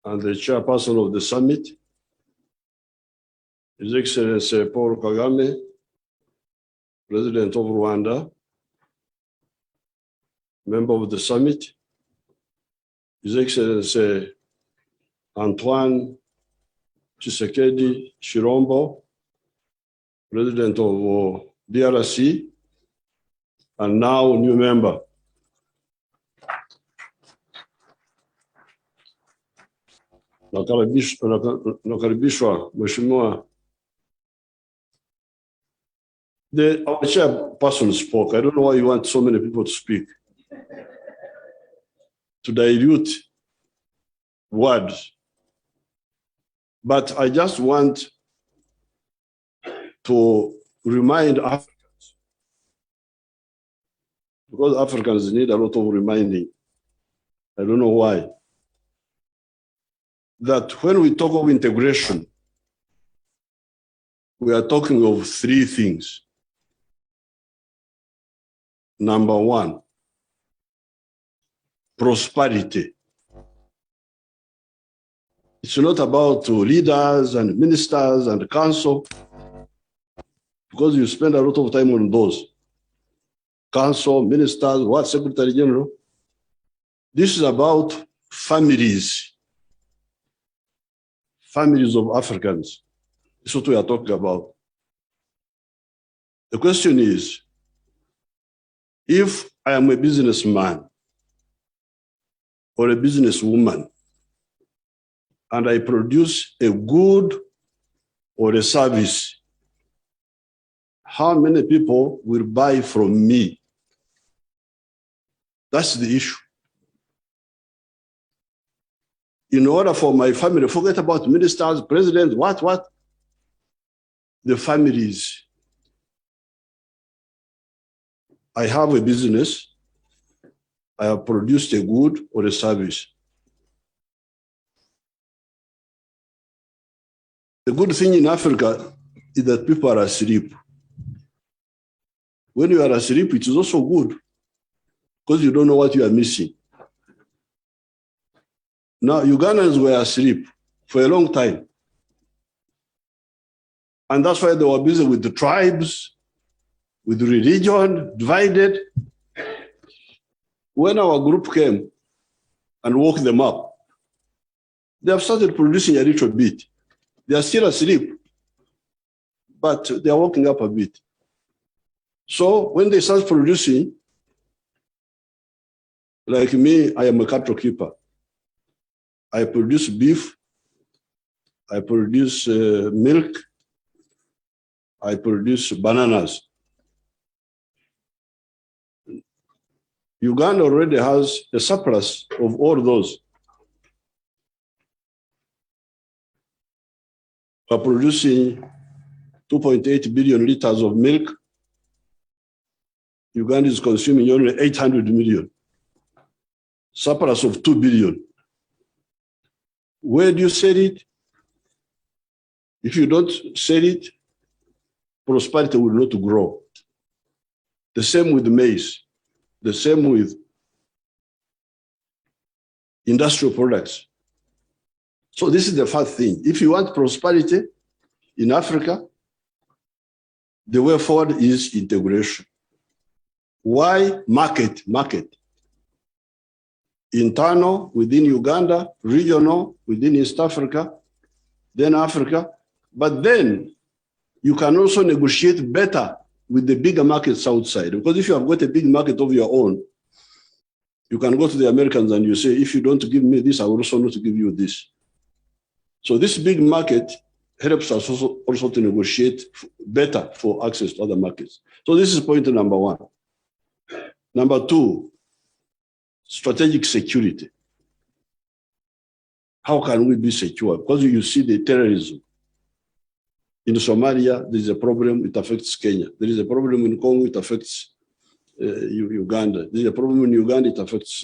and the chairperson of the summit, His Excellency Paul Kagame, President of Rwanda, member of the summit, His Excellency Antoine Tshisekedi Chirombo, President of DRC, and now new member. Nakaribishwa Mheshimiwa. Our chairperson spoke. I don't know why you want so many people to speak. To dilute words. But I just want to remind Africans, because Africans need a lot of reminding. I don't know why. That when we talk of integration, we are talking of three things. Number one, prosperity. It's not about leaders and ministers and council, because you spend a lot of time on those. Council, ministers, what, Secretary General. This is about families. Families of Africans. That's what we are talking about. The question is, if I am a businessman or a businesswoman and I produce a good or a service, how many people will buy from me? That's the issue. In order for my family, forget about ministers, presidents, what? The families. I have a business. I have produced a good or a service. The good thing in Africa is that people are asleep. When you are asleep, it is also good because you don't know what you are missing. Now, Ugandans were asleep for a long time. And that's why they were busy with the tribes, with religion, divided. When our group came and woke them up, they have started producing a little bit. They are still asleep, but they are waking up a bit. So when they start producing, like me, I am a cattle keeper. I produce beef, I produce milk, I produce bananas. Uganda already has a surplus of all those. We're producing 2.8 billion liters of milk. Uganda is consuming only 800 million. Surplus of 2 billion. Where do you sell it? If you don't sell it, prosperity will not grow. The same with maize. The same with industrial products. So this is the first thing. If you want prosperity in Africa, the way forward is integration. Why? Market. Internal within Uganda, regional within East Africa, then Africa. But then you can also negotiate better with the bigger markets outside. Because if you have got a big market of your own, you can go to the Americans and you say, if you don't give me this, I will also not give you this. So this big market helps us also to negotiate better for access to other markets. So this is point number one. Number two, strategic security. How can we be secure? Because you see the terrorism. In Somalia, there is a problem, it affects Kenya. There is a problem in Congo, it affects Uganda. There is a problem in Uganda, it affects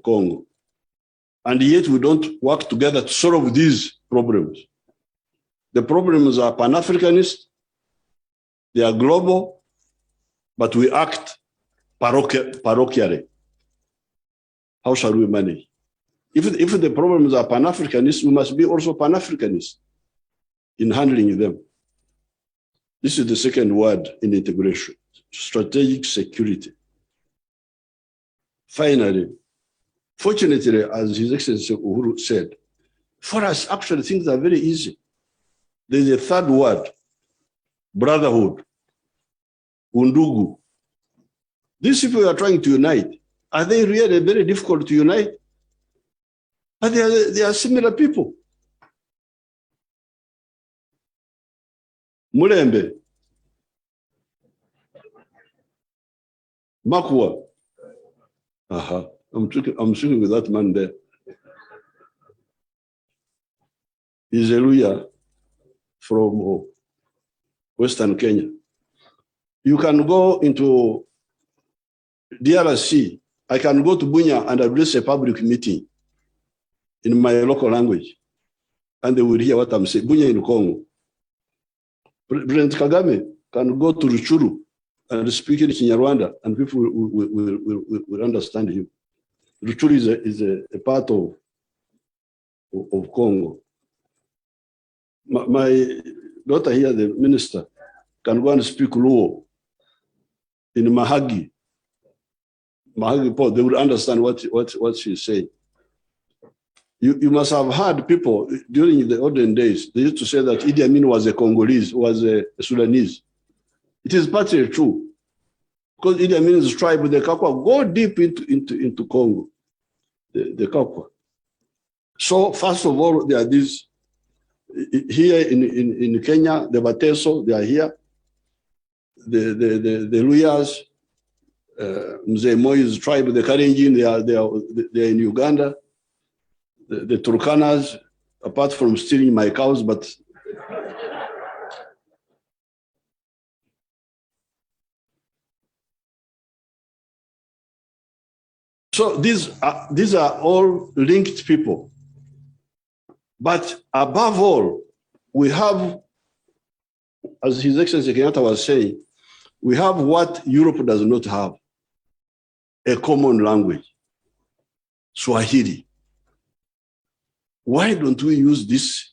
Congo. And yet we don't work together to solve these problems. The problems are Pan-Africanist, they are global, but we act parochially. How shall we manage? If the problems are Pan-Africanist, we must be also Pan-Africanist in handling them. This is the second word in integration, strategic security. Finally, fortunately, as His Excellency Uhuru said, for us, actually, things are very easy. There's a third word, brotherhood, undugu. These people are trying to unite. Are they really very difficult to unite? But they are similar people. Mulembe, Makwa. I'm speaking with that man there. He's a lawyer from Western Kenya. You can go into DRC. I can go to Bunya and address a public meeting in my local language, and they will hear what I'm saying. Bunya in Congo. President Kagame can go to Ruchuru and speak in Kinyarwanda, and people will understand him. Ruchuru is a part of Congo. My daughter here, the minister, can go and speak Luo in Mahagi. Mahagi Port, they will understand what she's saying. You must have heard people during the olden days, they used to say that Idi Amin was a Congolese, was a Sudanese. It is partly true. Because Idi Amin's tribe, the Kakwa, go deep into Congo, the Kakwa. So first of all, there are these, here in Kenya, the Bateso, they are here. The Luyas, Mzee Moi's tribe, the Karenjin, they are in Uganda. The Turkanas, apart from stealing my cows, but so these are all linked people. But above all, we have, as His Excellency Kenyatta was saying, we have what Europe does not have, a common language, Swahili. Why don't we use this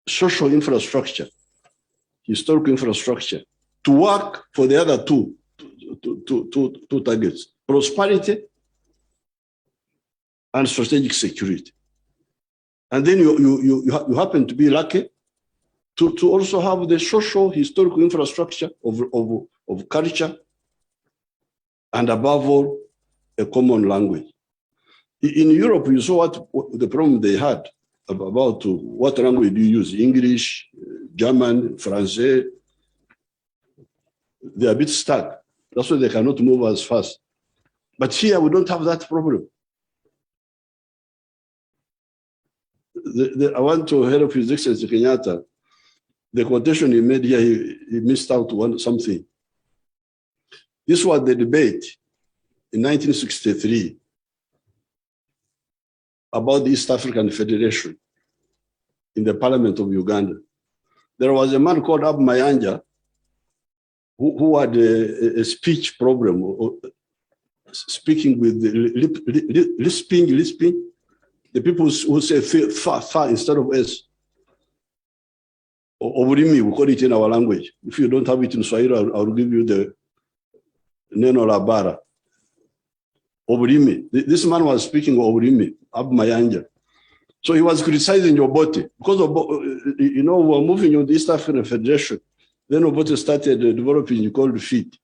social infrastructure, historical infrastructure, to work for the other two targets, prosperity and strategic security? And then you happen to be lucky to also have the social historical infrastructure of culture, and above all, a common language. In Europe, you saw what the problem they had about what language do you use? English, German, French. They're a bit stuck. That's why they cannot move as fast. But here, we don't have that problem. I want to help His Excellency Kenyatta. The quotation he made here, he missed out something. This was the debate in 1963 about the East African Federation in the Parliament of Uganda. There was a man called Abu Mayanja who had a speech problem, speaking with lisping. The people who say fa instead of s. Oburimi, we call it in our language. If you don't have it in Swahili, I'll give you the Neno Labara. Oburimi. This man was speaking Oburimi, Abu Mayanja. So he was criticizing Obote because we were moving on the East African Federation. Then Obote started developing called FIT.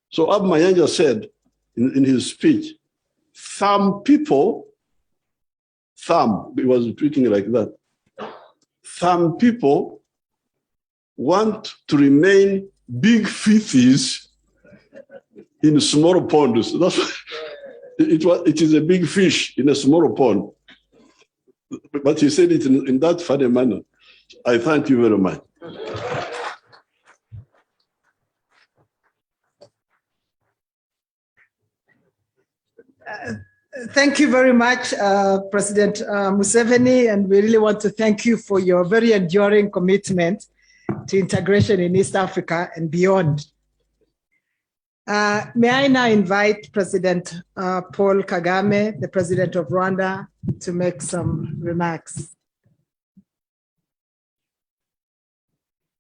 So Abu Mayanja said in his speech, he was speaking like that. Some people want to remain big fishes in small ponds. That's what, it is a big fish in a small pond. But he said it in that funny manner. I thank you very much. Thank you very much, President Museveni, and we really want to thank you for your very enduring commitment to integration in East Africa and beyond. May I now invite President Paul Kagame, the President of Rwanda, to make some remarks.